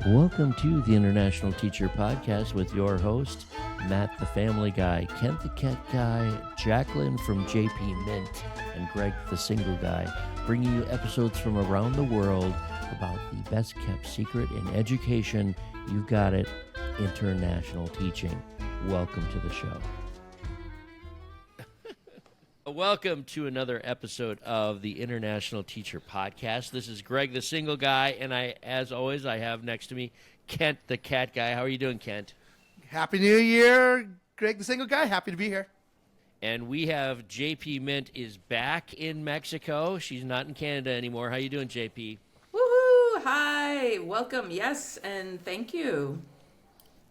Welcome to the International Teacher Podcast with your host, Matt the Family Guy, Kent the Cat Guy, Jacqueline from JP Mint, and Greg the Single Guy, bringing you episodes from around the world about the best kept secret in education. You got it, international teaching. Welcome to the show. Welcome to another episode of the International Teacher Podcast. This is Greg the Single Guy, and as always, I have next to me Kent the Cat Guy. How are you doing, Kent? Happy New Year, Greg the Single Guy. Happy to be here. And we have JP Mint is back in Mexico. She's not in Canada anymore. How you doing, JP? Woohoo! Hi! Welcome. Yes, and thank you.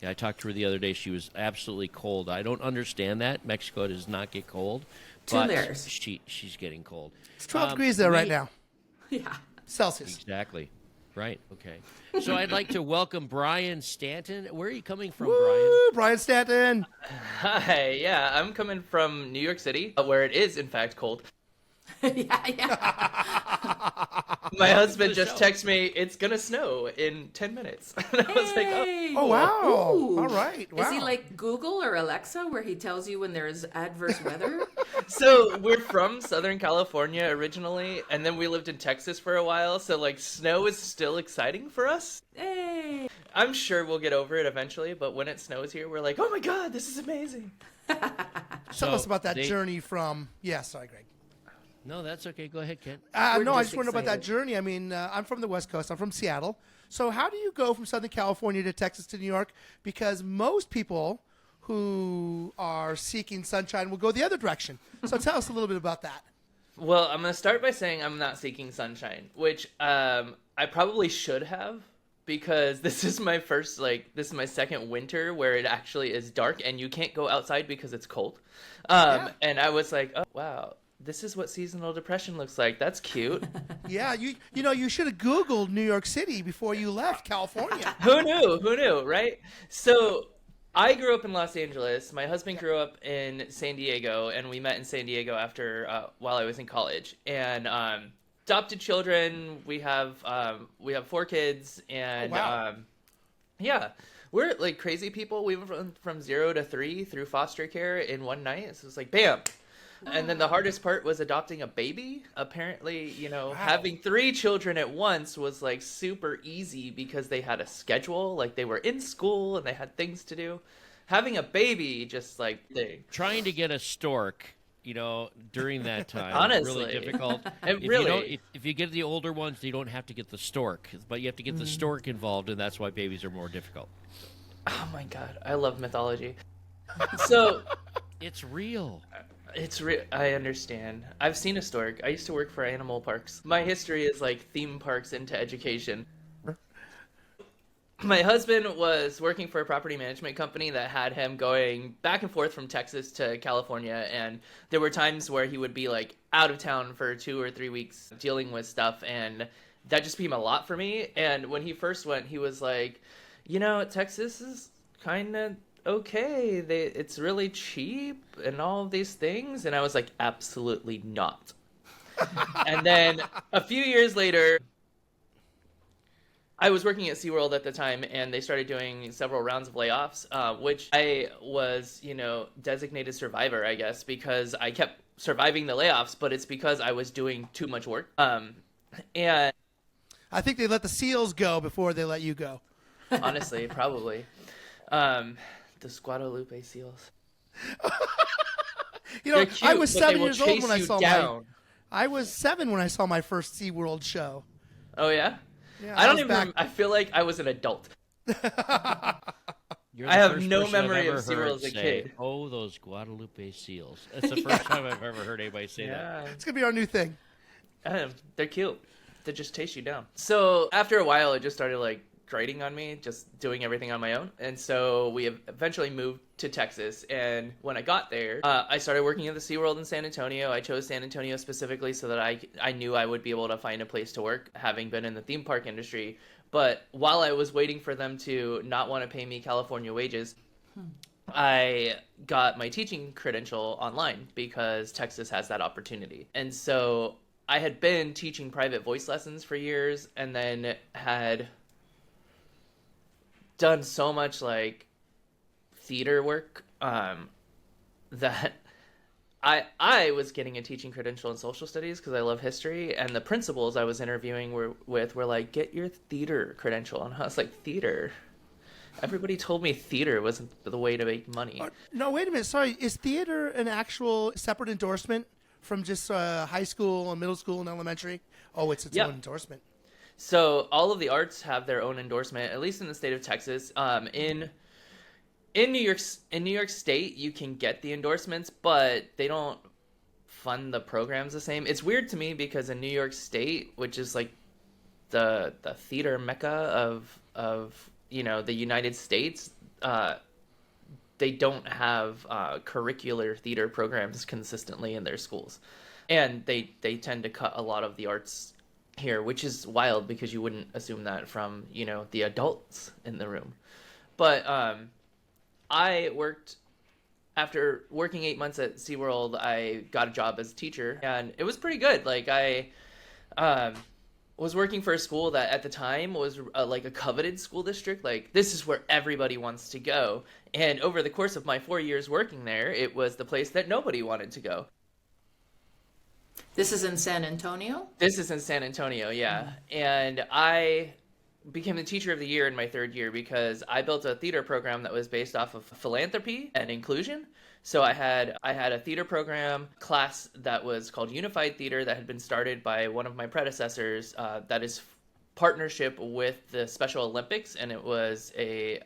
Yeah, I talked to her the other day. She was absolutely cold. I don't understand that. Mexico does not get cold. Two layers. She's getting cold. It's 12 degrees there right now. Yeah. Celsius. Exactly. Right. Okay. So I'd like to welcome Bryan Stanton. Where are you coming from, Woo, Bryan Stanton. Hi. Yeah, I'm coming from New York City, where it is, in fact, cold. My husband just texted me, it's going to snow in 10 minutes. And I was like, oh wow. Ooh. All right. Wow. Is he like Google or Alexa where he tells you when there's adverse weather? So we're from Southern California originally, and then we lived in Texas for a while. So like snow is still exciting for us. Hey. I'm sure we'll get over it eventually, but when it snows here, we're like, oh my God, this is amazing. Tell us about that journey from... Yeah, sorry, Greg. No, that's okay. Go ahead, Kent. No, I just wonder about that journey. I mean, I'm from the West Coast. I'm from Seattle. So how do you go from Southern California to Texas to New York? Because most people who are seeking sunshine will go the other direction. So tell us a little bit about that. Well, I'm going to start by saying I'm not seeking sunshine, which I probably should have, because this is my second winter where it actually is dark and you can't go outside because it's cold. And I was like, oh, wow. This is what seasonal depression looks like. That's cute. Yeah, you should have Googled New York City before you left California. Who knew, right? So I grew up in Los Angeles. My husband grew up in San Diego, and we met in San Diego after while I was in college. And adopted children. We have 4 kids, and yeah, we're like crazy people. We went from 0 to 3 through foster care in one night. So it's like bam. And then the hardest part was adopting a baby. Apparently, having 3 children at once was like super easy because they had a schedule, like they were in school and they had things to do. Having a baby, just like trying to get a stork, during that time, honestly, really difficult. If you get the older ones, you don't have to get the stork, but you have to get the stork involved, and that's why babies are more difficult. Oh my God, I love mythology. So it's real. It's real. I understand. I've seen a stork. I used to work for animal parks. My history is like theme parks into education. My husband was working for a property management company that had him going back and forth from Texas to California, and there were times where he would be like out of town for 2 or 3 weeks dealing with stuff, and that just became a lot for me. And when he first went, he was like, Texas is kind of okay, it's really cheap and all of these things. And I was like, absolutely not. And then a few years later, I was working at SeaWorld at the time, and they started doing several rounds of layoffs, which I was, designated survivor, I guess, because I kept surviving the layoffs, but it's because I was doing too much work. And I think they let the SEALs go before they let you go. Honestly, probably. The Guadalupe seals. Cute, I was 7 years old when I saw I was 7 when I saw my first SeaWorld show. Oh yeah? Yeah. I don't even remember. I feel like I was an adult. I have no memory of SeaWorld as a kid. Oh, those Guadalupe seals. That's the first time I've ever heard anybody say that. It's going to be our new thing. They're cute. They just chase you down. So after a while, it just started like grating on me, just doing everything on my own. And so we eventually moved to Texas. And when I got there, I started working at the SeaWorld in San Antonio. I chose San Antonio specifically so that I knew I would be able to find a place to work, having been in the theme park industry. But while I was waiting for them to not want to pay me California wages, I got my teaching credential online because Texas has that opportunity. And so I had been teaching private voice lessons for years, and then had done so much like theater work that I was getting a teaching credential in social studies because I love history, and the principals I was interviewing were like, get your theater credential, and I was like, theater? Everybody told me theater wasn't the way to make money. No, wait a minute. Sorry, is theater an actual separate endorsement from just high school and middle school and elementary? Oh, it's its own endorsement. So all of the arts have their own endorsement, at least in the state of Texas. In New York State, you can get the endorsements, but they don't fund the programs the same. It's weird to me because in New York State, which is like the theater mecca of the United States, they don't have curricular theater programs consistently in their schools, and they tend to cut a lot of the arts here, which is wild because you wouldn't assume that from the adults in the room. But after working 8 months at SeaWorld, I got a job as a teacher, and it was pretty good. Like I was working for a school that at the time was like a coveted school district. Like, this is where everybody wants to go. And over the course of my 4 years working there, it was the place that nobody wanted to go. This is in San Antonio? This is in San Antonio, yeah. And I became the teacher of the year in my 3rd year because I built a theater program that was based off of philanthropy and inclusion. So I had a theater program class that was called Unified Theater that had been started by one of my predecessors that is partnership with the Special Olympics, and it was a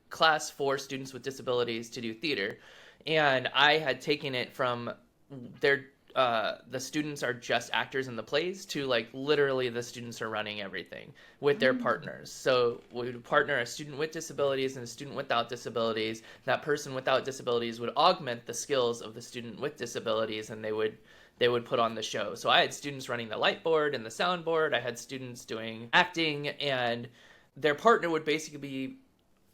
class for students with disabilities to do theater. And I had taken it from the students are just actors in the plays to like literally the students are running everything with their partners. So we would partner a student with disabilities and a student without disabilities. That person without disabilities would augment the skills of the student with disabilities, and they would put on the show. So I had students running the light board and the sound board. I had students doing acting, and their partner would basically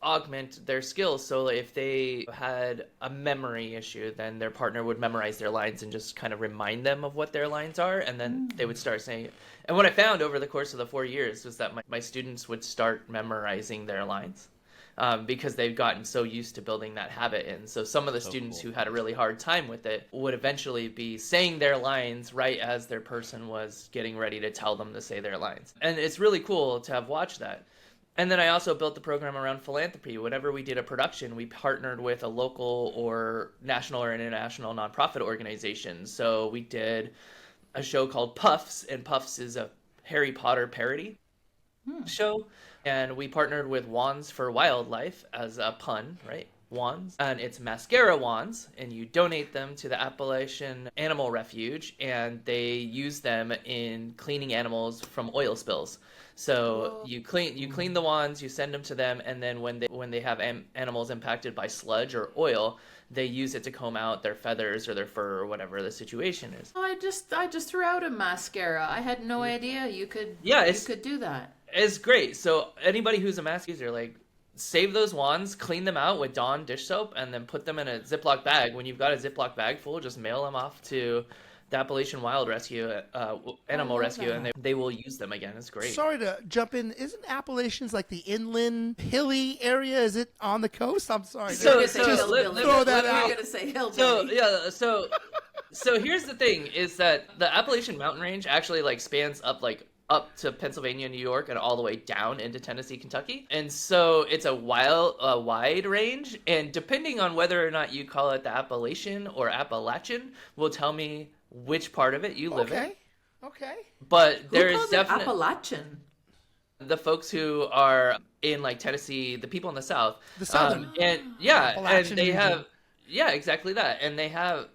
augment their skills. So if they had a memory issue, then their partner would memorize their lines and just kind of remind them of what their lines are, and then they would start saying it. And what I found over the course of the 4 years was that my students would start memorizing their lines because they've gotten so used to building that habit in. So some of the students who had a really hard time with it would eventually be saying their lines right as their person was getting ready to tell them to say their lines. And it's really cool to have watched that. And then I also built the program around philanthropy. Whenever we did a production, we partnered with a local or national or international nonprofit organization. So we did a show called Puffs, and Puffs is a Harry Potter parody show. And we partnered with Wands for Wildlife as a pun, right? Wands. And it's mascara wands, and you donate them to the Appalachian Animal Refuge, and they use them in cleaning animals from oil spills. So you clean the wands, you send them to them, and then when they have animals impacted by sludge or oil, they use it to comb out their feathers or their fur or whatever the situation is. Oh, I just threw out a mascara. I had no idea you could do that. It's great. So anybody who's a mask user, like, save those wands, clean them out with Dawn dish soap, and then put them in a Ziploc bag. When you've got a Ziploc bag full, just mail them off to the Appalachian Wild Rescue, Animal Rescue, and they will use them again. It's great. Sorry to jump in. Isn't Appalachians like the inland, hilly area? Is it on the coast? I'm sorry. Throw that out. You're going to say hillbilly. So here's the thing, is that the Appalachian Mountain Range actually like spans up to Pennsylvania, New York, and all the way down into Tennessee, Kentucky. And so it's a wide range, and depending on whether or not you call it the Appalachian or Appalachian will tell me which part of it you live in. Okay. But there Who is calls definitely it Appalachian? the folks who are in like Tennessee, the people in the South. The Southern. And they region. have exactly that. And they have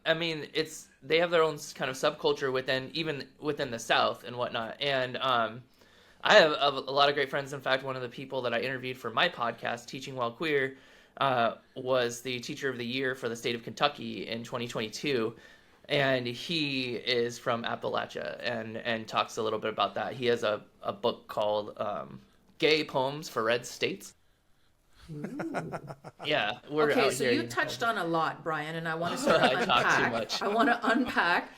they have their own kind of subculture within the South and whatnot. And I have a lot of great friends. In fact, one of the people that I interviewed for my podcast, Teaching While Queer, was the Teacher of the Year for the state of Kentucky in 2022. And he is from Appalachia and talks a little bit about that. He has a book called Gay Poems for Red States. Yeah. Okay, so you touched on a lot, Brian, and I want to sort of unpack. I want to unpack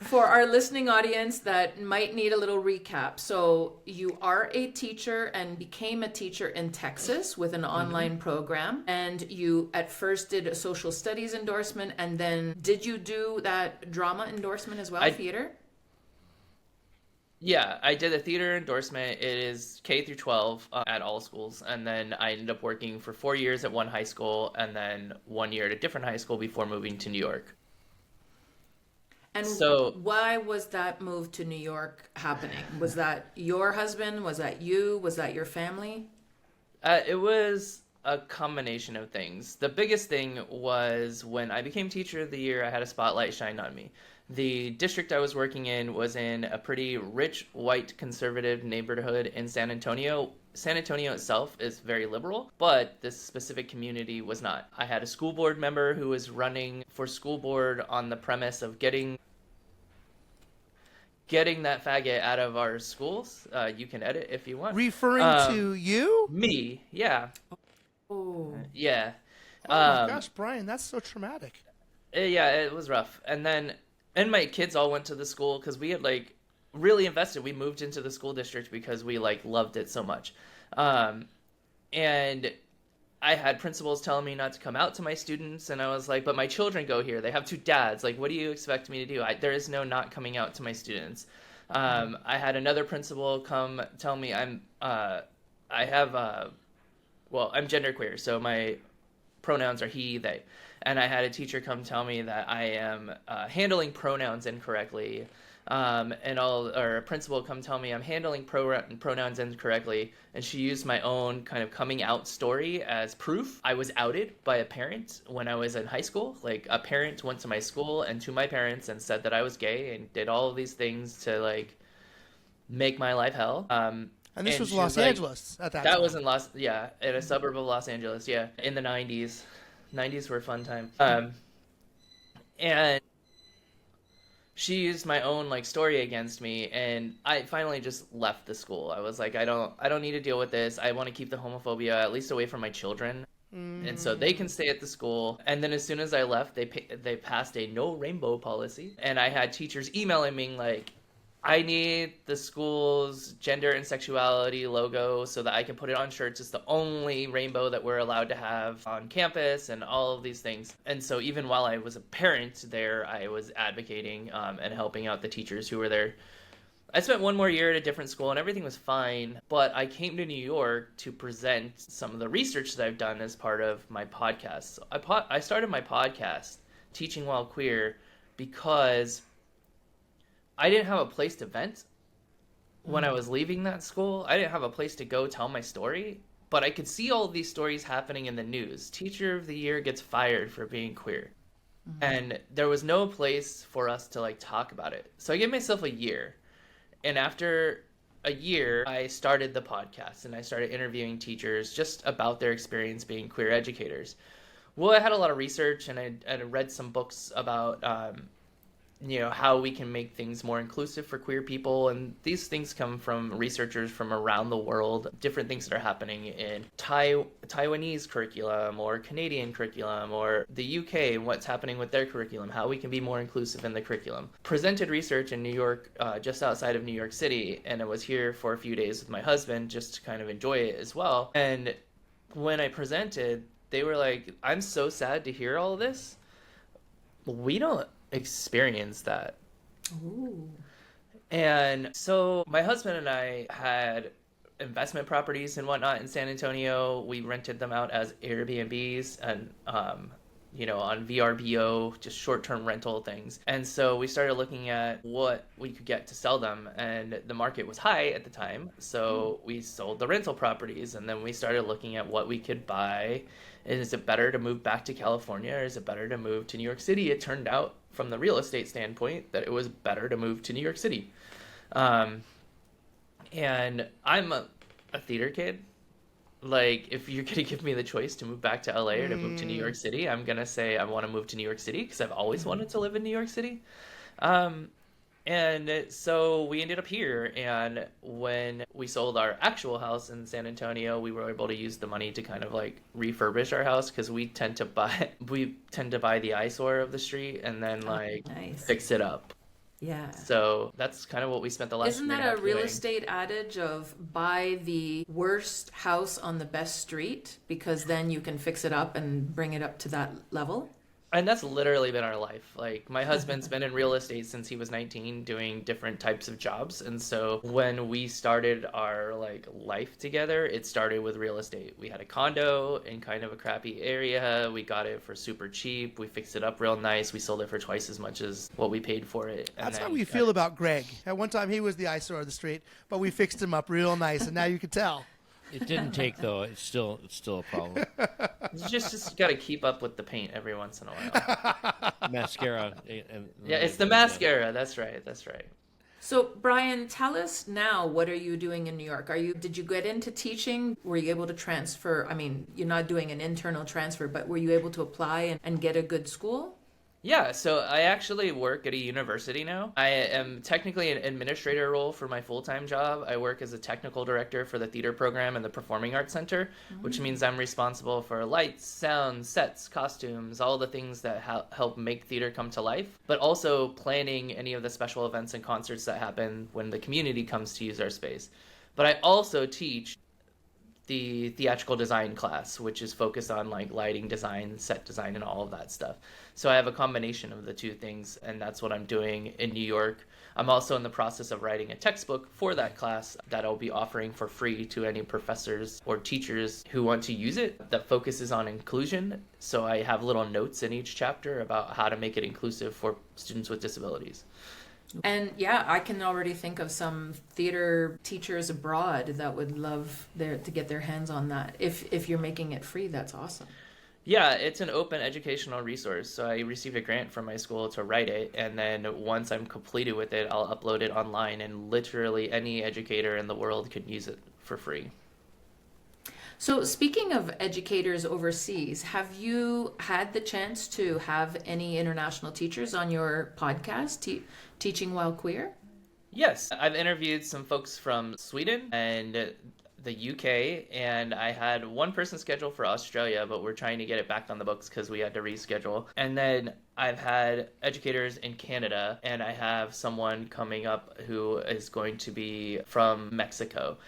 For our listening audience that might need a little recap, so you are a teacher and became a teacher in Texas with an online program, and you at first did a social studies endorsement, and then did you do that drama endorsement as well, theater? Yeah, I did a theater endorsement. It is K through 12 at all schools. And then I ended up working for 4 years at one high school and then 1 year at a different high school before moving to New York. And So why was that move to New York happening? Was that your husband? Was that you? Was that your family? it was a combination of things. The biggest thing was when I became teacher of the year, I had a spotlight shined on me. The district I was working in was in a pretty rich, white, conservative neighborhood in San Antonio. San Antonio itself is very liberal, but this specific community was not. I had a school board member who was running for school board on the premise of getting that faggot out of our schools. You can edit if you want. Referring to you? Me, yeah. Oh. Yeah. Oh my gosh, Bryan, that's so traumatic. Yeah, it was rough. And my kids all went to the school because we had like really invested. We moved into the school district because we like loved it so much. And I had principals telling me not to come out to my students, and I was like, but my children go here. They have two dads. Like, what do you expect me to do? There is no not coming out to my students. I had another principal come tell me I'm genderqueer, so my pronouns are he, they. And I had a teacher come tell me that I am handling pronouns incorrectly. Or a principal come tell me I'm handling pronouns incorrectly, and she used my own kind of coming out story as proof. I was outed by a parent when I was in high school. Like, a parent went to my school and to my parents and said that I was gay and did all of these things to like make my life hell. And this was Los like, Angeles at that time. That was in in a suburb of Los Angeles, yeah, in the 90s. 90s were a fun time. And she used my own like story against me, and I finally just left the school. I was like, I don't need to deal with this. I want to keep the homophobia at least away from my children. And so they can stay at the school. And then as soon as I left, they passed a no rainbow policy, and I had teachers emailing me like, I need the school's gender and sexuality logo so that I can put it on shirts. It's the only rainbow that we're allowed to have on campus and all of these things. And so even while I was a parent there, I was advocating and helping out the teachers who were there. I spent one more year at a different school and everything was fine, but I came to New York to present some of the research that I've done as part of my podcast. So I started my podcast, Teaching While Queer, because I didn't have a place to vent when I was leaving that school. I didn't have a place to go tell my story, but I could see all of these stories happening in the news. Teacher of the Year gets fired for being queer. And there was no place for us to like talk about it. So I gave myself a year. And after a year, I started the podcast and I started interviewing teachers just about their experience being queer educators. Well, I had a lot of research and I read some books about how we can make things more inclusive for queer people. And these things come from researchers from around the world, different things that are happening in Taiwanese curriculum or Canadian curriculum or the UK, what's happening with their curriculum, how we can be more inclusive in the curriculum. Presented research in New York, just outside of New York City, and I was here for a few days with my husband just to kind of enjoy it as well. And when I presented, they were like, I'm so sad to hear all of this. We don't experience that. Ooh. And so my husband and I had investment properties and whatnot in San Antonio. We rented them out as Airbnbs and on VRBO, just short-term rental things. And so we started looking at what we could get to sell them, and the market was high at the time. So we sold the rental properties, and then we started looking at what we could buy. Is it better to move back to California, or is it better to move to New York City? It turned out from the real estate standpoint that it was better to move to New York City. And I'm a theater kid. Like, if you're going to give me the choice to move back to LA or to move to New York City, I'm going to say I want to move to New York City because I've always wanted to live in New York City. And so we ended up here, and when we sold our actual house in San Antonio, we were able to use the money to kind of like refurbish our house because we tend to buy the eyesore of the street and then like Nice. fix it up. Yeah. So that's kind of what we spent the last Isn't year and that a a half real doing. estate adage of buy the worst house on the best street because then you can fix it up and bring it up to that level? And that's literally been our life. Like, my husband's been in real estate since he was 19 doing different types of jobs. And so when we started our like life together, it started with real estate. We had a condo in kind of a crappy area. We got it for super cheap. We fixed it up real nice. We sold it for twice as much as what we paid for it. And That's how then we feel about Greg. At one time, he was the eyesore of the street, but we fixed him up real nice, and now you can tell. It didn't take though. It's still a problem. You just got to keep up with the paint every once in a while. Mascara. And Yeah, it's the mascara. That's right. That's right. So, Bryan, tell us now, what are you doing in New York? Did you get into teaching? Were you able to transfer? I mean, you're not doing an internal transfer, but were you able to apply and get a good school? Yeah, so I actually work at a university now. I am technically an administrator role for my full-time job. I work as a technical director for the theater program and the Performing Arts Center, which means I'm responsible for lights, sound, sets, costumes, all the things that help make theater come to life, but also planning any of the special events and concerts that happen when the community comes to use our space. But I also teach the theatrical design class, which is focused on like lighting design, set design, and all of that stuff. So I have a combination of the two things, and that's what I'm doing in New York. I'm also in the process of writing a textbook for that class that I'll be offering for free to any professors or teachers who want to use it, that focuses on inclusion. So I have little notes in each chapter about how to make it inclusive for students with disabilities. And yeah, I can already think of some theater teachers abroad that would love to get their hands on that. If you're making it free, that's awesome. Yeah, it's an open educational resource. So I received a grant from my school to write it, and then once I'm completed with it, I'll upload it online, and literally any educator in the world can use it for free. So speaking of educators overseas, have you had the chance to have any international teachers on your podcast, Teaching While Queer? Yes, I've interviewed some folks from Sweden and the UK, and I had one person scheduled for Australia, but we're trying to get it back on the books because we had to reschedule. And then I've had educators in Canada, and I have someone coming up who is going to be from Mexico.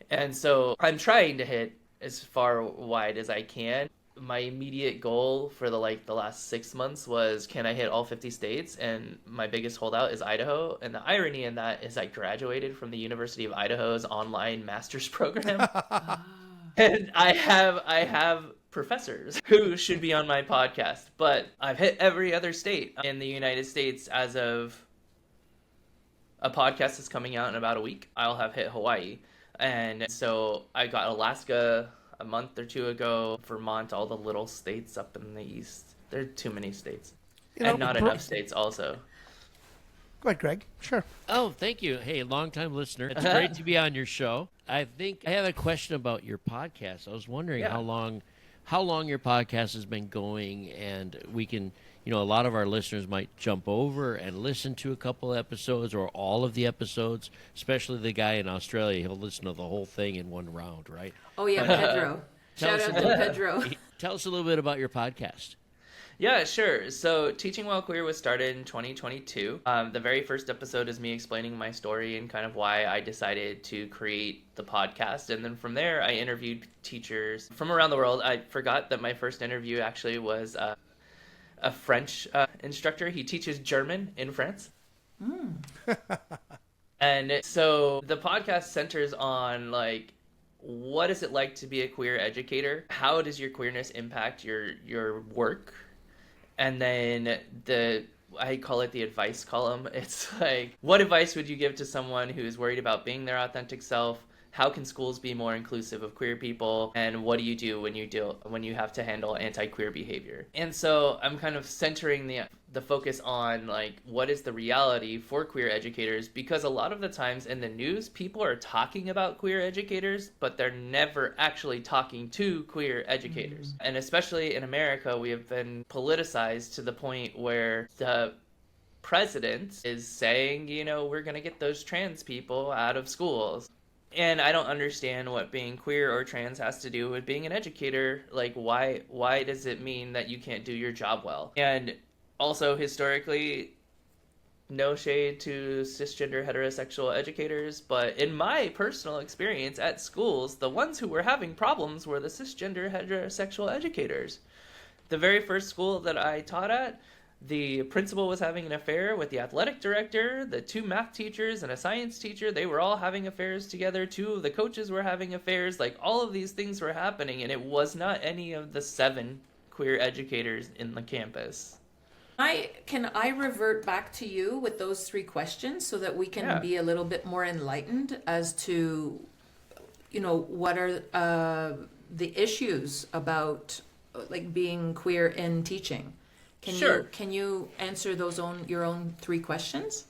And so I'm trying to hit as far wide as I can. My immediate goal for the last 6 months was, can I hit all 50 states? And my biggest holdout is Idaho. And the irony in that is I graduated from the University of Idaho's online master's program. And I have professors who should be on my podcast, but I've hit every other state in the United States as of a podcast that's coming out in about a week. I'll have hit Hawaii. And so I got Alaska a month or two ago, Vermont, all the little states up in the east. There are too many states. And not enough states also. Go ahead, Greg. Sure. Oh, thank you. Hey, long-time listener. It's great to be on your show. I think I have a question about your podcast. I was wondering how long your podcast has been going, and we can, a lot of our listeners might jump over and listen to a couple episodes or all of the episodes, especially the guy in Australia. He'll listen to the whole thing in one round, right? Oh, yeah, Pedro. Shout out to Pedro. Tell us a little bit about your podcast. Yeah, sure. So Teaching While Queer was started in 2022. The very first episode is me explaining my story and kind of why I decided to create the podcast. And then from there, I interviewed teachers from around the world. I forgot that my first interview actually was a French instructor. He teaches German in France. And so the podcast centers on what is it like to be a queer educator? How does your queerness impact your work? And then I call it the advice column. It's like, what advice would you give to someone who is worried about being their authentic self? How can schools be more inclusive of queer people? And what do you do when you have to handle anti-queer behavior? And so I'm kind of centering the focus on what is the reality for queer educators, because a lot of the times in the news, people are talking about queer educators, but they're never actually talking to queer educators. Mm-hmm. And especially in America, we have been politicized to the point where the president is saying, we're going to get those trans people out of schools. And I don't understand what being queer or trans has to do with being an educator. Why does it mean that you can't do your job well? And also, historically, no shade to cisgender heterosexual educators, but in my personal experience at schools, the ones who were having problems were the cisgender heterosexual educators. The very first school that I taught at, the principal was having an affair with the athletic director, the 2 math teachers and a science teacher, they were all having affairs together. 2 of the coaches were having affairs. Like, all of these things were happening, and it was not any of the 7 queer educators in the campus. Can I revert back to you with those 3 questions so that we can be a little bit more enlightened as to, what are the issues about like being queer in teaching? Can you answer your own 3 questions?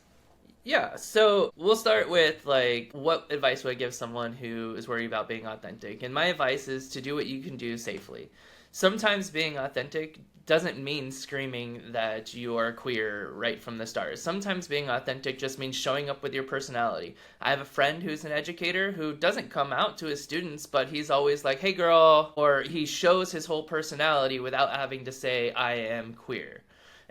Yeah, so we'll start with like, what advice would I give someone who is worried about being authentic? And my advice is to do what you can do safely. Sometimes being authentic doesn't mean screaming that you are queer right from the start. Sometimes being authentic just means showing up with your personality. I have a friend who's an educator who doesn't come out to his students, but he's always like, hey girl, or he shows his whole personality without having to say, I am queer.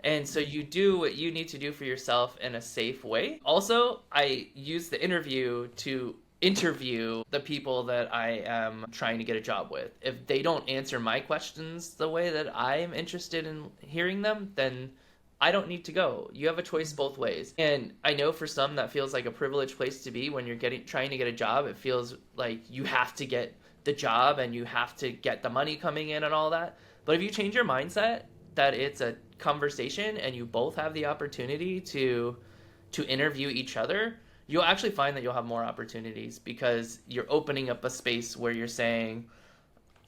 And so you do what you need to do for yourself in a safe way. Also, I use the interview to interview the people that I am trying to get a job with. If they don't answer my questions the way that I am interested in hearing them, then I don't need to go. You have a choice both ways. And I know for some that feels like a privileged place to be when you're trying to get a job. It feels like you have to get the job and you have to get the money coming in and all that. But if you change your mindset that it's a conversation and you both have the opportunity to interview each other, you'll actually find that you'll have more opportunities because you're opening up a space where you're saying,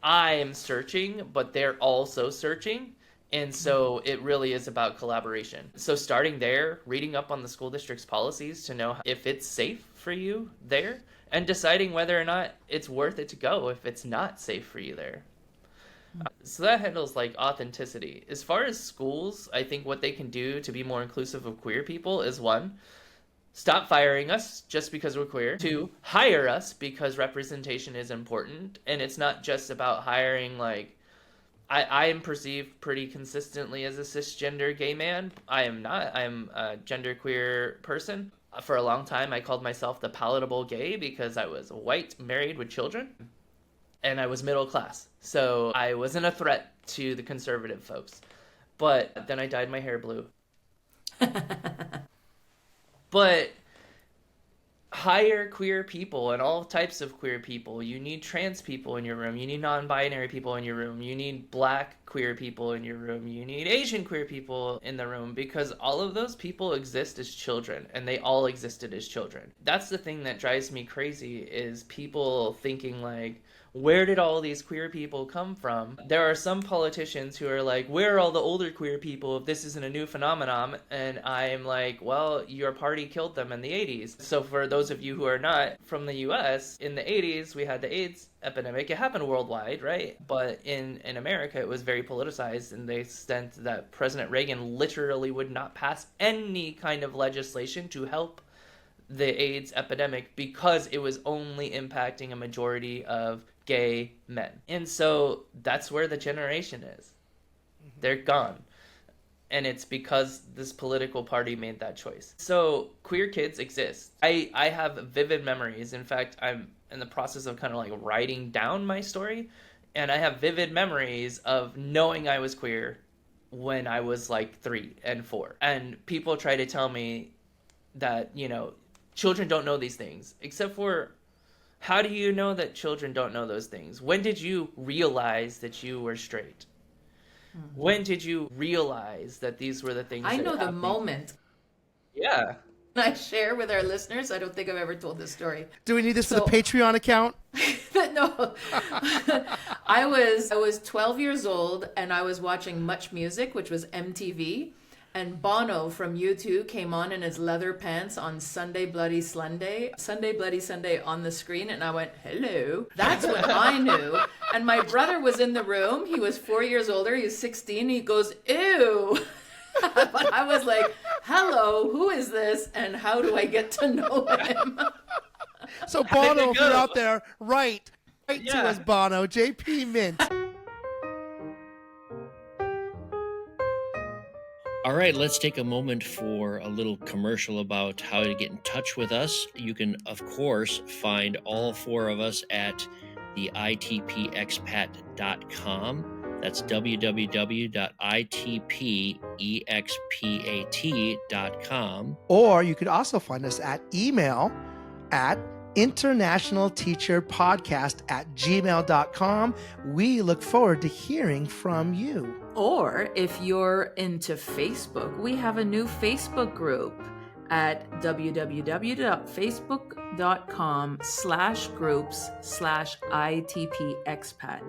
I am searching, but they're also searching. And so it really is about collaboration. So starting there, reading up on the school district's policies to know if it's safe for you there, and deciding whether or not it's worth it to go if it's not safe for you there. So that handles like authenticity. As far as schools, I think what they can do to be more inclusive of queer people is 1, stop firing us just because we're queer. 2, hire us because representation is important. And it's not just about hiring, like, I am perceived pretty consistently as a cisgender gay man. I am not. I'm a genderqueer person. For a long time, I called myself the palatable gay because I was white, married with children, and I was middle class. So I wasn't a threat to the conservative folks. But then I dyed my hair blue. But hire queer people and all types of queer people. You need trans people in your room. You need non-binary people in your room. You need black queer people in your room. You need Asian queer people in the room, because all of those people exist as children, and they all existed as children. That's the thing that drives me crazy, is people thinking like, where did all these queer people come from? There are some politicians who are like, where are all the older queer people if this isn't a new phenomenon? And I'm like, well, your party killed them in the 80s. So for those of you who are not from the US, in the 80s, we had the AIDS epidemic. It happened worldwide, right? But in America, it was very politicized, and they sent that President Reagan literally would not pass any kind of legislation to help the AIDS epidemic because it was only impacting a majority of gay men. And so that's where the generation is. They're gone. And it's because this political party made that choice. So queer kids exist. I have vivid memories. In fact, I'm in the process of kind of like writing down my story. And I have vivid memories of knowing I was queer when I was like 3 and 4. And people try to tell me that, children don't know these things, except for, how do you know that children don't know those things? When did you realize that you were straight? Mm-hmm. When did you realize that these were the things I that know the happened? moment. Yeah. Can I share with our listeners? I don't think I've ever told this story. Do we need this for the Patreon account? No. I was 12 years old, and I was watching Much Music, which was MTV. And Bono from U2 came on in his leather pants on Sunday Bloody Sunday on the screen. And I went, hello. That's when I knew. And my brother was in the room. He was 4 years older. He was 16. He goes, ew. But I was like, hello, who is this? And how do I get to know him? So Bono, if you're out there, write to us, Bono, JP Mint. All right, let's take a moment for a little commercial about how to get in touch with us. You can, of course, find all four of us at the itpexpat.com. That's www.itpexpat.com. Or you could also find us at email at internationalteacherpodcast@gmail.com. We look forward to hearing from you. Or if you're into Facebook, we have a new Facebook group at www.facebook.com/groups/ITPexpat,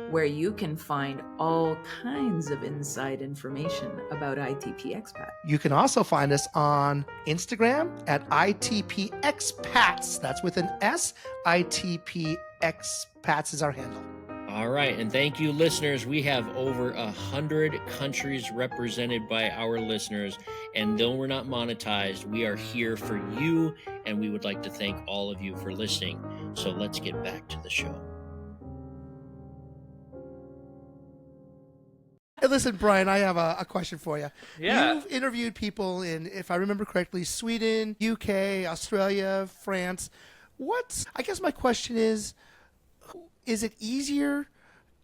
where you can find all kinds of inside information about ITP Expat. You can also find us on Instagram at ITPXpats. That's with an S. ITPXpats is our handle. All right, and thank you, listeners. We have over 100 countries represented by our listeners, and though we're not monetized, we are here for you, and we would like to thank all of you for listening. So let's get back to the show. Hey, listen, Brian, I have a question for you. Yeah. You've interviewed people in, if I remember correctly, Sweden, UK, Australia, France. I guess my question is it easier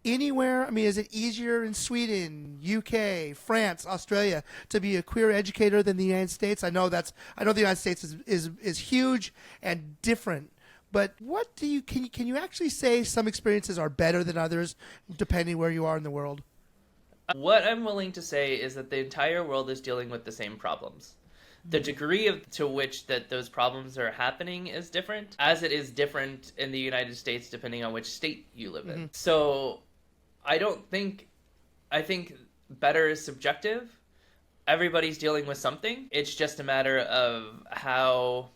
anywhere? I mean, is it easier in Sweden, UK, France, Australia to be a queer educator than the United States? I know the United States is huge and different. But can you actually say some experiences are better than others depending where you are in the world? What I'm willing to say is that the entire world is dealing with the same problems. The degree to which that those problems are happening is different, as it is different in the United States depending on which state you live in. So I think better is subjective. Everybody's dealing with something. It's just a matter of how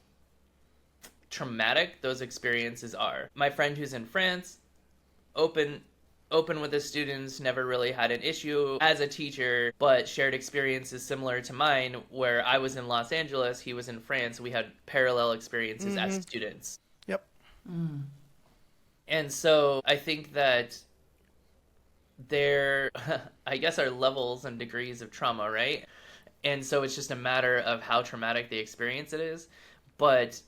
traumatic those experiences are. My friend who's in France, open with the students, never really had an issue as a teacher, but shared experiences similar to mine, where I was in Los Angeles, he was in France. We had parallel experiences as students. Yep. And so I think that there, I guess, are levels and degrees of trauma, right? And so it's just a matter of how traumatic the experience it is. But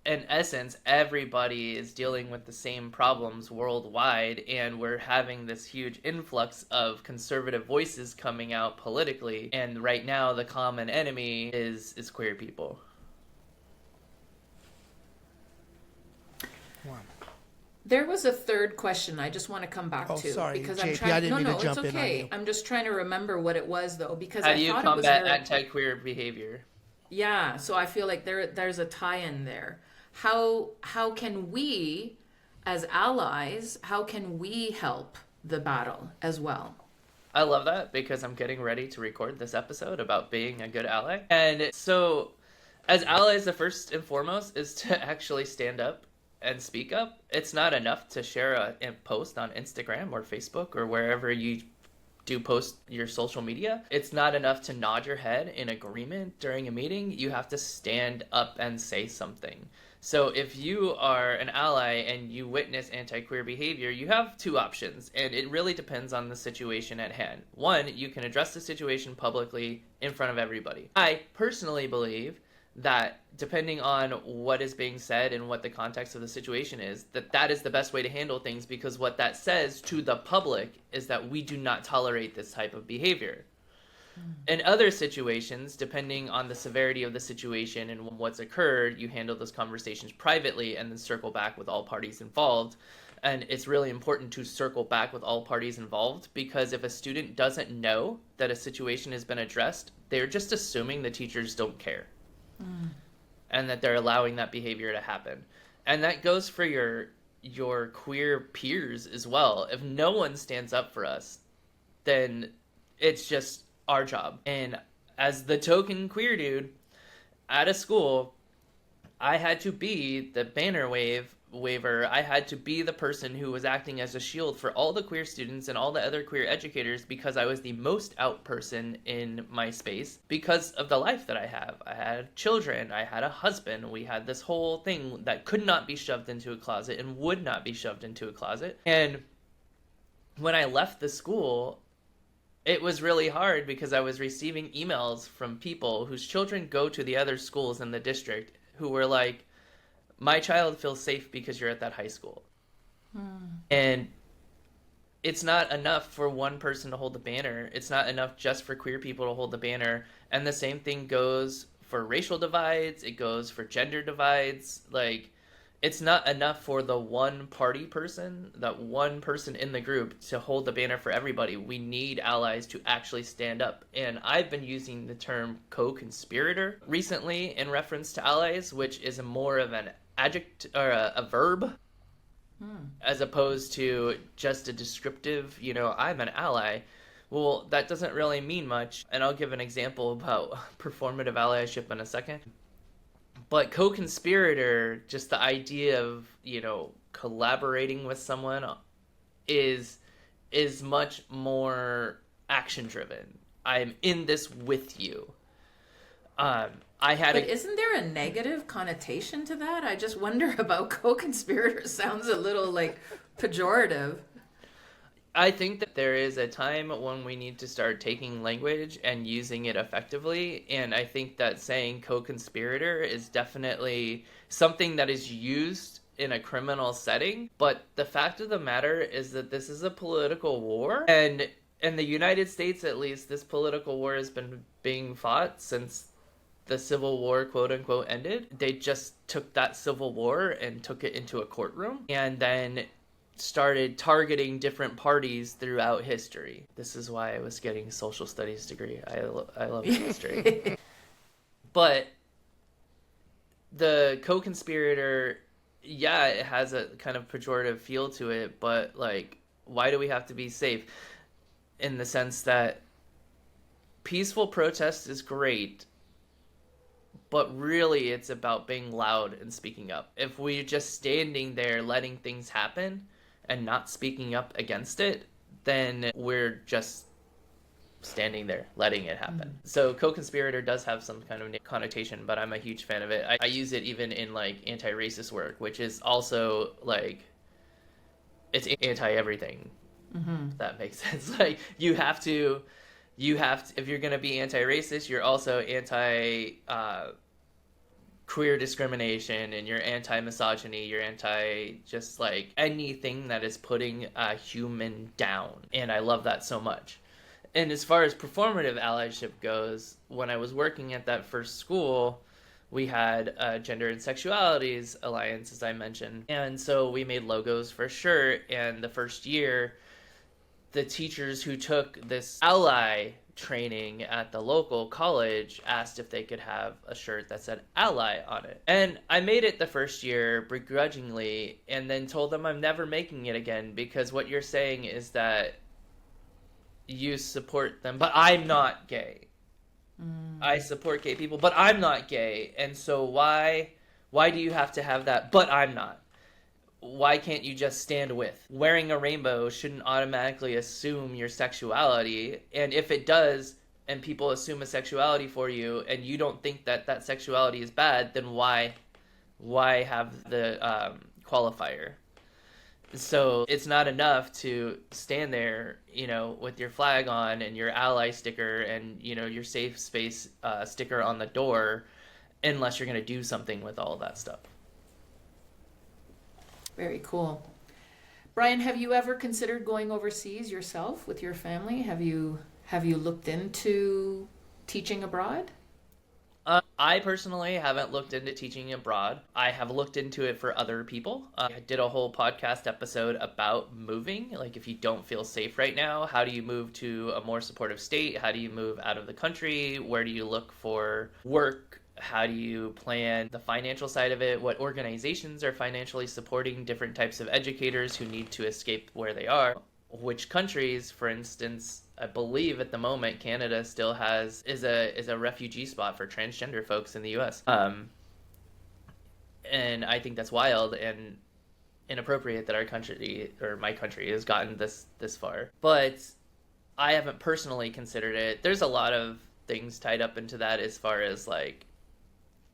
in essence, everybody is dealing with the same problems worldwide, and we're having this huge influx of conservative voices coming out politically. And right now, the common enemy is queer people. Wow. There was a third question I just want to come back to. Sorry, because JP, I'm trying. I didn't mean to it's jump in on okay. you. I'm just trying to remember what it was though, because How I do you thought it was combat very... anti-queer behavior? Yeah, so I feel like there's a tie-in there. How can we, as allies, how can we help the battle as well? I love that, because I'm getting ready to record this episode about being a good ally. And so, as allies, the first and foremost is to actually stand up and speak up. It's not enough to share a post on Instagram or Facebook or wherever you do post your social media. It's not enough to nod your head in agreement during a meeting. You have to stand up and say something. So if you are an ally and you witness anti-queer behavior, you have two options, and it really depends on the situation at hand. One, you can address the situation publicly in front of everybody. I personally believe that depending on what is being said and what the context of the situation is, that is the best way to handle things, because what that says to the public is that we do not tolerate this type of behavior. In other situations, depending on the severity of the situation and what's occurred, you handle those conversations privately and then circle back with all parties involved. And it's really important to circle back with all parties involved, because if a student doesn't know that a situation has been addressed, they're just assuming the teachers don't care. And that they're allowing that behavior to happen. And that goes for your queer peers as well. If no one stands up for us, then it's just our job. And as the token queer dude at a school, I had to be the banner waver. I had to be the person who was acting as a shield for all the queer students and all the other queer educators, because I was the most out person in my space because of the life that I have. I had children, I had a husband, we had this whole thing that could not be shoved into a closet and would not be shoved into a closet. And when I left the school, it was really hard because I was receiving emails from people whose children go to the other schools in the district who were like, my child feels safe because you're at that high school. And it's not enough for one person to hold the banner. It's not enough just for queer people to hold the banner. And the same thing goes for racial divides. It goes for gender divides. Like, it's not enough for the one party person, that one person in the group, to hold the banner for everybody. We need allies to actually stand up. And I've been using the term co-conspirator recently in reference to allies, which is more of an adjective or a verb, as opposed to just a descriptive, I'm an ally. Well, that doesn't really mean much. And I'll give an example about performative allyship in a second. But co-conspirator, just the idea of, collaborating with someone is much more action-driven. I'm in this with you. But isn't there a negative connotation to that? I just wonder about co-conspirator. Sounds a little like pejorative. I think that there is a time when we need to start taking language and using it effectively. And I think that saying co-conspirator is definitely something that is used in a criminal setting. But the fact of the matter is that this is a political war. And in the United States, at least, this political war has been being fought since the Civil War, quote unquote, ended. They just took that Civil War and took it into a courtroom and then started targeting different parties throughout history. This is why I was getting a social studies degree. I love history. But the co-conspirator, yeah, it has a kind of pejorative feel to it, but like, why do we have to be safe? In the sense that peaceful protest is great, but really it's about being loud and speaking up. If we're just standing there letting things happen and not speaking up against it, then we're just standing there letting it happen. So co-conspirator does have some kind of connotation, but I'm a huge fan of it. I use it even in like anti-racist work, which is also like, it's anti-everything. If that makes sense. Like, you have to, if you're going to be anti-racist, you're also anti queer discrimination, and you're anti-misogyny, you're anti just like anything that is putting a human down. And I love that so much. And as far as performative allyship goes, when I was working at that first school, we had a Gender and Sexualities Alliance, as I mentioned. And so we made logos for a shirt. And the first year, the teachers who took this ally training at the local college asked if they could have a shirt that said ally on it. And I made it the first year begrudgingly, and then told them I'm never making it again, because what you're saying is that you support them, but I'm not gay. I support gay people, but I'm not gay. And so why do you have to have that, but I'm not? Why can't you just stand with? Wearing a rainbow shouldn't automatically assume your sexuality. And if it does, and people assume a sexuality for you, and you don't think that that sexuality is bad, then why have the qualifier? So it's not enough to stand there, with your flag on and your ally sticker and, your safe space sticker on the door, unless you're going to do something with all of that stuff. Very cool. Bryan, have you ever considered going overseas yourself with your family? Have you looked into teaching abroad? I personally haven't looked into teaching abroad. I have looked into it for other people. I did a whole podcast episode about moving. Like, if you don't feel safe right now, how do you move to a more supportive state? How do you move out of the country? Where do you look for work? How do you plan the financial side of it? What organizations are financially supporting different types of educators who need to escape where they are? Which countries, for instance, I believe at the moment Canada still is a refugee spot for transgender folks in the US. And I think that's wild and inappropriate that our country, or my country, has gotten this far. But I haven't personally considered it. There's a lot of things tied up into that as far as like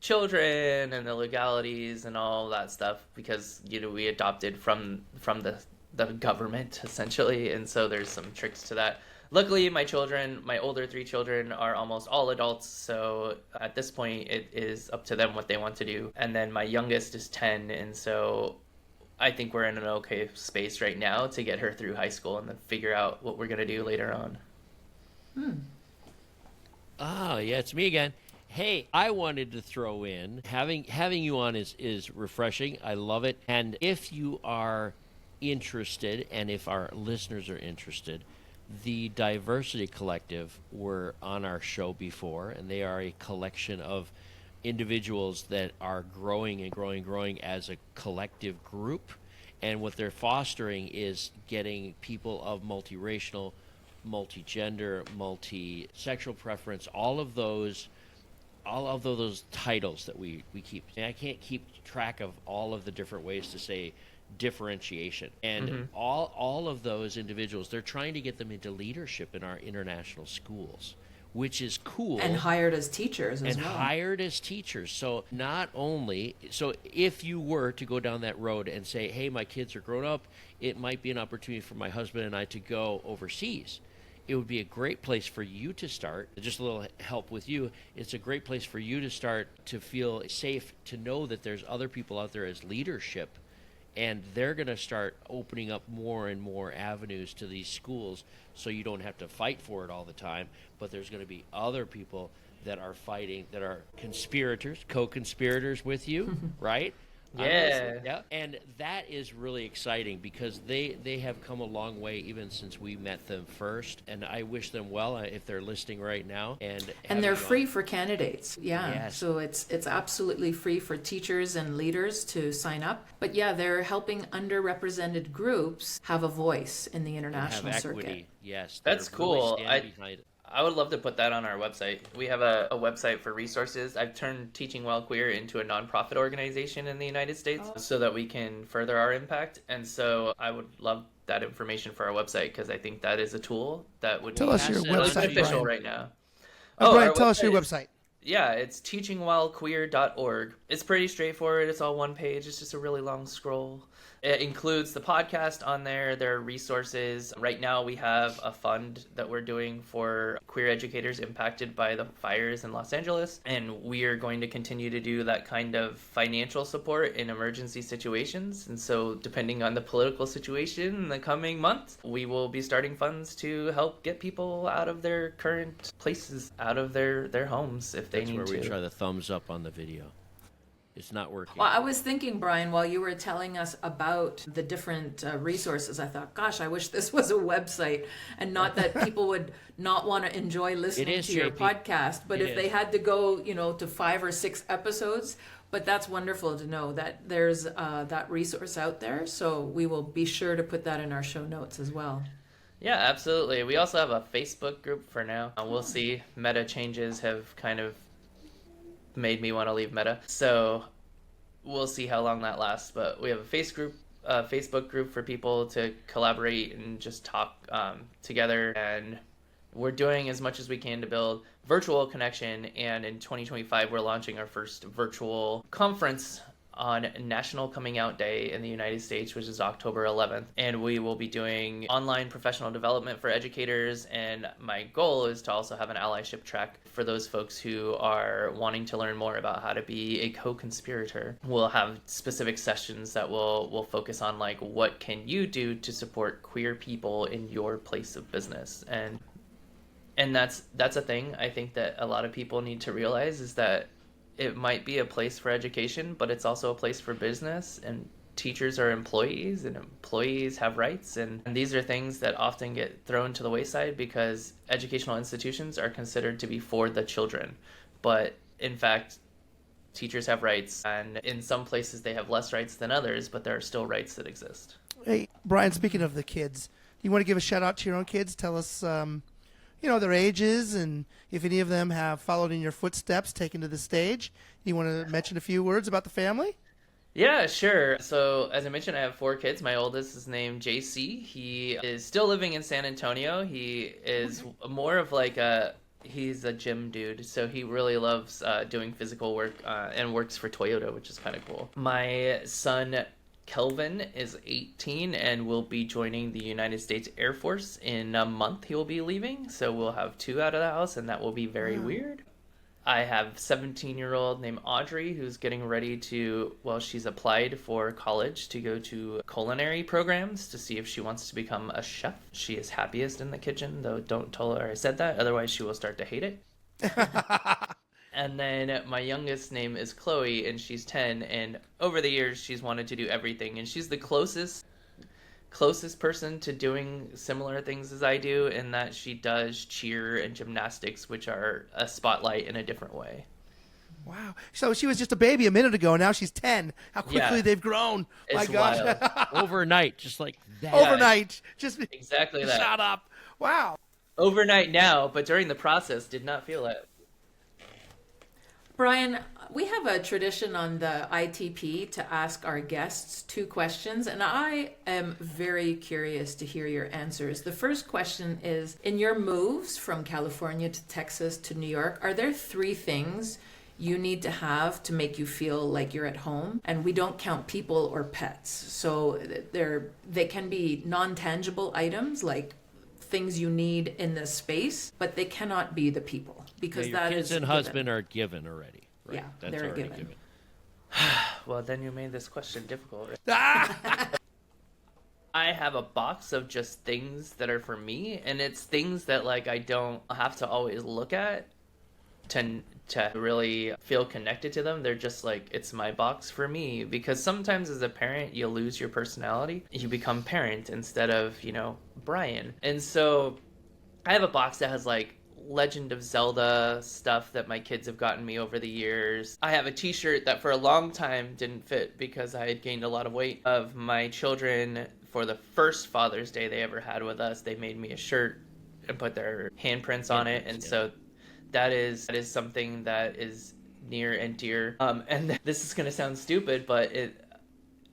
children and the legalities and all that stuff, because we adopted from the government essentially, and so there's some tricks to that. luckily my older 3 children are almost all adults. So at this point, it is up to them what they want to do. And then my youngest is 10. And so I think we're in an okay space right now to get her through high school and then figure out what we're going to do later on. Oh, yeah, it's me again. Hey, I wanted to throw in, having you on is refreshing. I love it. And if you are interested, and if our listeners are interested, the Diversity Collective were on our show before, and they are a collection of individuals that are growing and growing as a collective group. And what they're fostering is getting people of multiracial, multi-gender, multi-sexual preference, all of those titles that we keep. And I can't keep track of all of the different ways to say differentiation. And all of those individuals, they're trying to get them into leadership in our international schools, which is cool. And hired as teachers as well. And hired as teachers. So if you were to go down that road and say, hey, my kids are grown up, it might be an opportunity for my husband and I to go overseas. It would be a great place for you to start. Just a little help with you. It's a great place for you to start to feel safe, to know that there's other people out there as leadership, and they're going to start opening up more and more avenues to these schools, so you don't have to fight for it all the time. But there's going to be other people that are fighting, that are co-conspirators with you, right? Yeah. And that is really exciting because they have come a long way even since we met them first. And I wish them well if they're listening right now. And they're free for candidates. Yeah. Yes. So it's absolutely free for teachers and leaders to sign up. But yeah, they're helping underrepresented groups have a voice in the international have circuit. equity. Yes. That's they're really cool. standing behind it. I would love to put that on our website. We have a website for resources. I've turned Teaching While Queer into a nonprofit organization in the United States so that we can further our impact. And so I would love that information for our website because I think that is a tool that would Tell us your website, beneficial Bryan. right now. Bryan, tell us your website. Yeah, it's teachingwhilequeer.org. It's pretty straightforward. It's all one page. It's just a really long scroll. It includes the podcast on there. There are resources. Right now we have a fund that we're doing for queer educators impacted by the fires in Los Angeles. And we are going to continue to do that kind of financial support in emergency situations. And so depending on the political situation in the coming months, we will be starting funds to help get people out of their current places, out of their homes if they need to. That's where we try the thumbs up on the video. It's not working. Well, I was thinking, Bryan, while you were telling us about the different resources, I thought, gosh, I wish this was a website and not that people would not want to enjoy listening to your podcast. But if they had to go, to 5 or 6 episodes, but that's wonderful to know that there's that resource out there. So we will be sure to put that in our show notes as well. Yeah, absolutely. We also have a Facebook group for now. We'll see. Meta changes have kind of made me want to leave Meta, so we'll see how long that lasts. But we have a Facebook group for people to collaborate and just talk together, and we're doing as much as we can to build virtual connection. And in 2025 we're launching our first virtual conference on National Coming Out Day in the United States, which is October 11th. And we will be doing online professional development for educators. And my goal is to also have an allyship track for those folks who are wanting to learn more about how to be a co-conspirator. We'll have specific sessions that will focus on what can you do to support queer people in your place of business. And that's a thing I think that a lot of people need to realize, is that it might be a place for education, but it's also a place for business, and teachers are employees and employees have rights. And these are things that often get thrown to the wayside because educational institutions are considered to be for the children. But in fact, teachers have rights, and in some places they have less rights than others, but there are still rights that exist. Hey, Bryan, speaking of the kids, you want to give a shout out to your own kids? Tell us, their ages, and if any of them have followed in your footsteps, taken to the stage. You want to mention a few words about the family? Yeah, sure. So as I mentioned, I have 4 kids. My oldest is named JC. He is still living in San Antonio. He is more of he's a gym dude, so he really loves doing physical work and works for Toyota, which is kind of cool. My son Kelvin is 18 and will be joining the United States Air Force in a month. He will be leaving, so we'll have 2 out of the house, and that will be very weird. I have 17-year-old named Audrey who's getting ready to, well, she's applied for college to go to culinary programs to see if she wants to become a chef. She is happiest in the kitchen, though don't tell her I said that, otherwise she will start to hate it. And then my youngest name is Chloe, and she's 10, and over the years she's wanted to do everything, and she's the closest person to doing similar things as I do, in that she does cheer and gymnastics, which are a spotlight in a different way. Wow. So she was just a baby a minute ago, and now she's 10. How quickly they've grown. My It's gosh. wild. Overnight, just like that. Overnight. Just Exactly that. shot up. Wow. Overnight now, but during the process did not feel it. Bryan, we have a tradition on the ITP to ask our guests 2 questions, and I am very curious to hear your answers. The first question is, in your moves from California to Texas to New York, are there 3 things you need to have to make you feel like you're at home? And we don't count people or pets. So they can be non-tangible items, like things you need in this space, but they cannot be the people, because Your that kids is and given. husband are given already. Right? Yeah, That's they're already given. Well, then you made this question difficult. Right? Ah! I have a box of just things that are for me, and it's things that like I don't have to always look at to really feel connected to them. They're just like, it's my box for me, because sometimes as a parent you lose your personality. You become parent instead of, Bryan. And so I have a box that has like Legend of Zelda stuff that my kids have gotten me over the years. I have a t-shirt that for a long time didn't fit because I had gained a lot of weight, of my children. For the first Father's Day they ever had with us, they made me a shirt and put their handprints on it, and so that is something that is near and dear. And this is going to sound stupid, but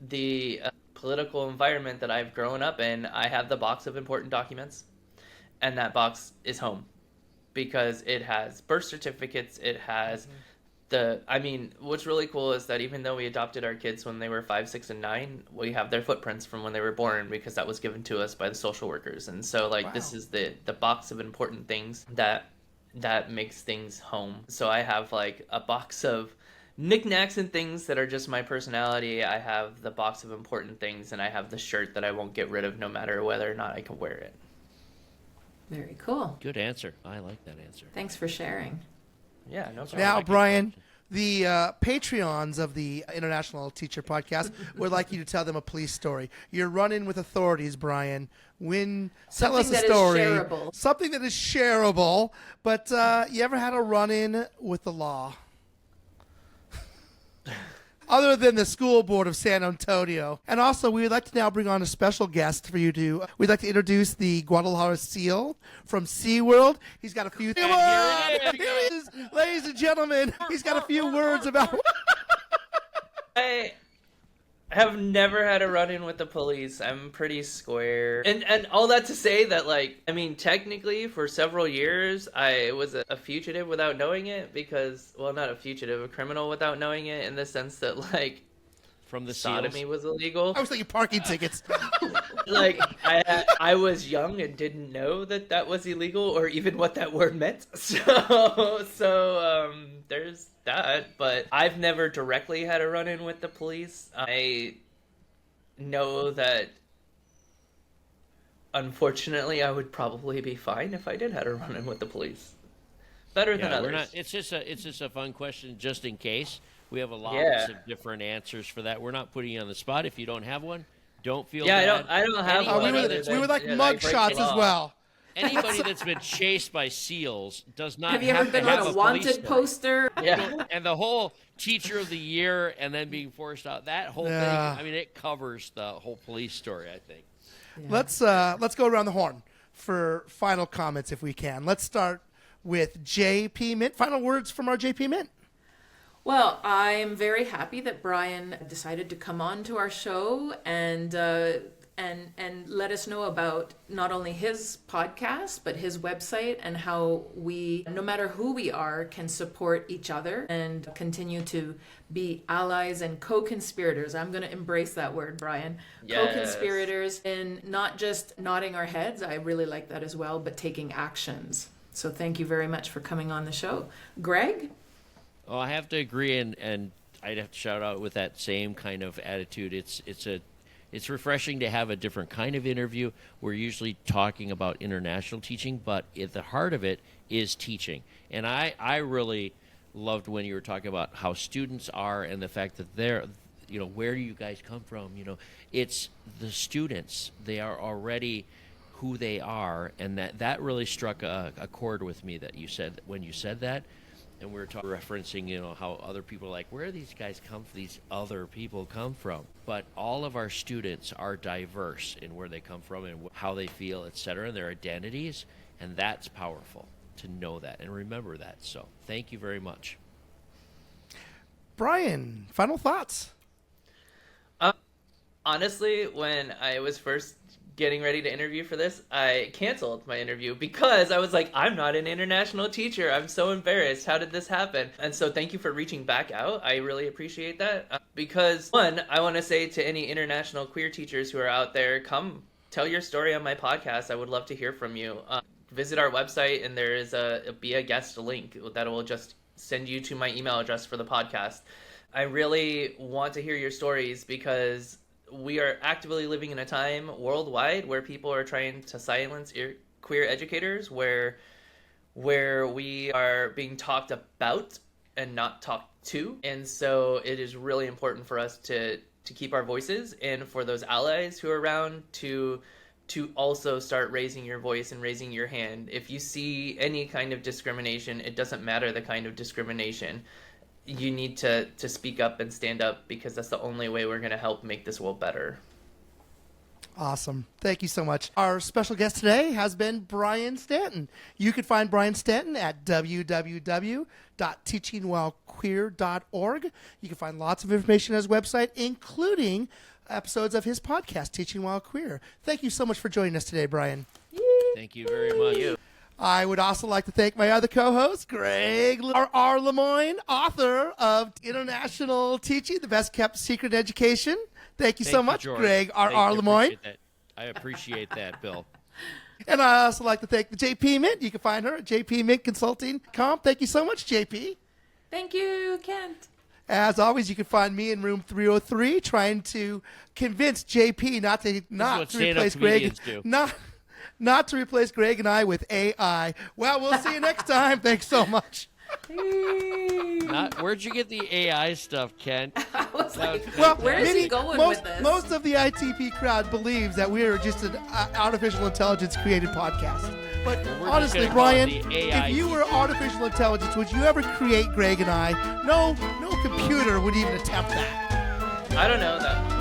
the political environment that I've grown up in, I have the box of important documents, and that box is home, because it has birth certificates, it has what's really cool is that even though we adopted our kids when they were 5, 6, and 9, we have their footprints from when they were born, because that was given to us by the social workers. And so This is the box of important things that makes things home. So I have like a box of knickknacks and things that are just my personality. I have the box of important things, and I have the shirt that I won't get rid of no matter whether or not I can wear it. Very cool. Good answer. I like that answer. Thanks for sharing. Yeah, no problem. Now, Bryan, the Patreons of the International Teacher Podcast would like you to tell them a police story. You're running with authorities, Bryan. Tell us a story. Something that is shareable. But you ever had a run-in with the law? Other than the school board of San Antonio. And also, we would like to now bring on a special guest for you to. We'd like to introduce the Guadalajara Seal from SeaWorld. He's got a few. Come on! Here he is, ladies and gentlemen. He's got a few words about. I have never had a run-in with the police. I'm pretty square. And all that to say that, technically for several years, I was a fugitive without knowing it, because, well, not a fugitive, a criminal without knowing it, in the sense that, from the sodomy seals. was illegal. I was thinking parking tickets. I was young and didn't know that was illegal, or even what that word meant. So there's that. But I've never directly had a run-in with the police. I know that, unfortunately, I would probably be fine if I did have a run-in with the police. Better than others. It's just a fun question, just in case. We have a lot of different answers for that. We're not putting you on the spot. If you don't have one, don't feel bad. I don't have one. We would like mug shots as well. Anybody that's been chased by seals does not Have you ever been to have on a wanted poster? Yeah. And the whole teacher of the year and then being forced out, that whole thing, I mean, it covers the whole police story, I think. Yeah. Let's go around the horn for final comments if we can. Let's start with JP Mint. Final words from our JP Mint. Well, I'm very happy that Bryan decided to come on to our show and and let us know about not only his podcast, but his website, and how we, no matter who we are, can support each other and continue to be allies and co-conspirators. I'm going to embrace that word, Bryan. Yes. Co-conspirators in not just nodding our heads, I really like that as well, but taking actions. So thank you very much for coming on the show. Greg? Oh, I have to agree, and I'd have to shout out with that same kind of attitude. It's refreshing to have a different kind of interview. We're usually talking about international teaching, but at the heart of it is teaching. And I really loved when you were talking about how students are and the fact that they're, where do you guys come from? It's the students. They are already who they are, and that really struck a chord with me that you said when you said that. And we were referencing, how other people are like, where do these guys come from? These other people come from. But all of our students are diverse in where they come from and how they feel, etc., and their identities. And that's powerful to know that and remember that. So thank you very much. Bryan, final thoughts? Honestly, when I was first getting ready to interview for this, I canceled my interview because I was like, I'm not an international teacher. I'm so embarrassed. How did this happen? And so thank you for reaching back out. I really appreciate that. Because one, I want to say to any international queer teachers who are out there, come tell your story on my podcast. I would love to hear from you. Visit our website, and there is a be a guest link that will just send you to my email address for the podcast. I really want to hear your stories because we are actively living in a time worldwide where people are trying to silence queer educators, where we are being talked about and not talked to. And so it is really important for us to keep our voices, and for those allies who are around to also start raising your voice and raising your hand. If you see any kind of discrimination, it doesn't matter the kind of discrimination. You need to speak up and stand up, because that's the only way we're going to help make this world better. Awesome. Thank you so much. Our special guest today has been Bryan Stanton. You can find Bryan Stanton at www.teachingwhilequeer.org. You can find lots of information on his website, including episodes of his podcast, Teaching While Queer. Thank you so much for joining us today, Bryan. Thank you very much. I would also like to thank my other co-host, Greg R. Lemoyne, author of International Teaching, The Best Kept Secret in Education. Thank you so much, George. Greg R. Lemoyne. I appreciate that, Bill. And I also like to thank the JP Mint. You can find her at jpmintconsulting.com. Thank you so much, JP. Thank you, Kent. As always, you can find me in room 303 trying to convince JP not to replace Greg. Not to replace Greg and I with AI. Well, we'll see you next time. Thanks so much. Where'd you get the AI stuff, Ken? I was like, Well, where is he going with this? Most of the ITP crowd believes that we are just an artificial intelligence created podcast. But honestly, Bryan, if you were artificial intelligence, would you ever create Greg and I? No computer would even attempt that. I don't know that.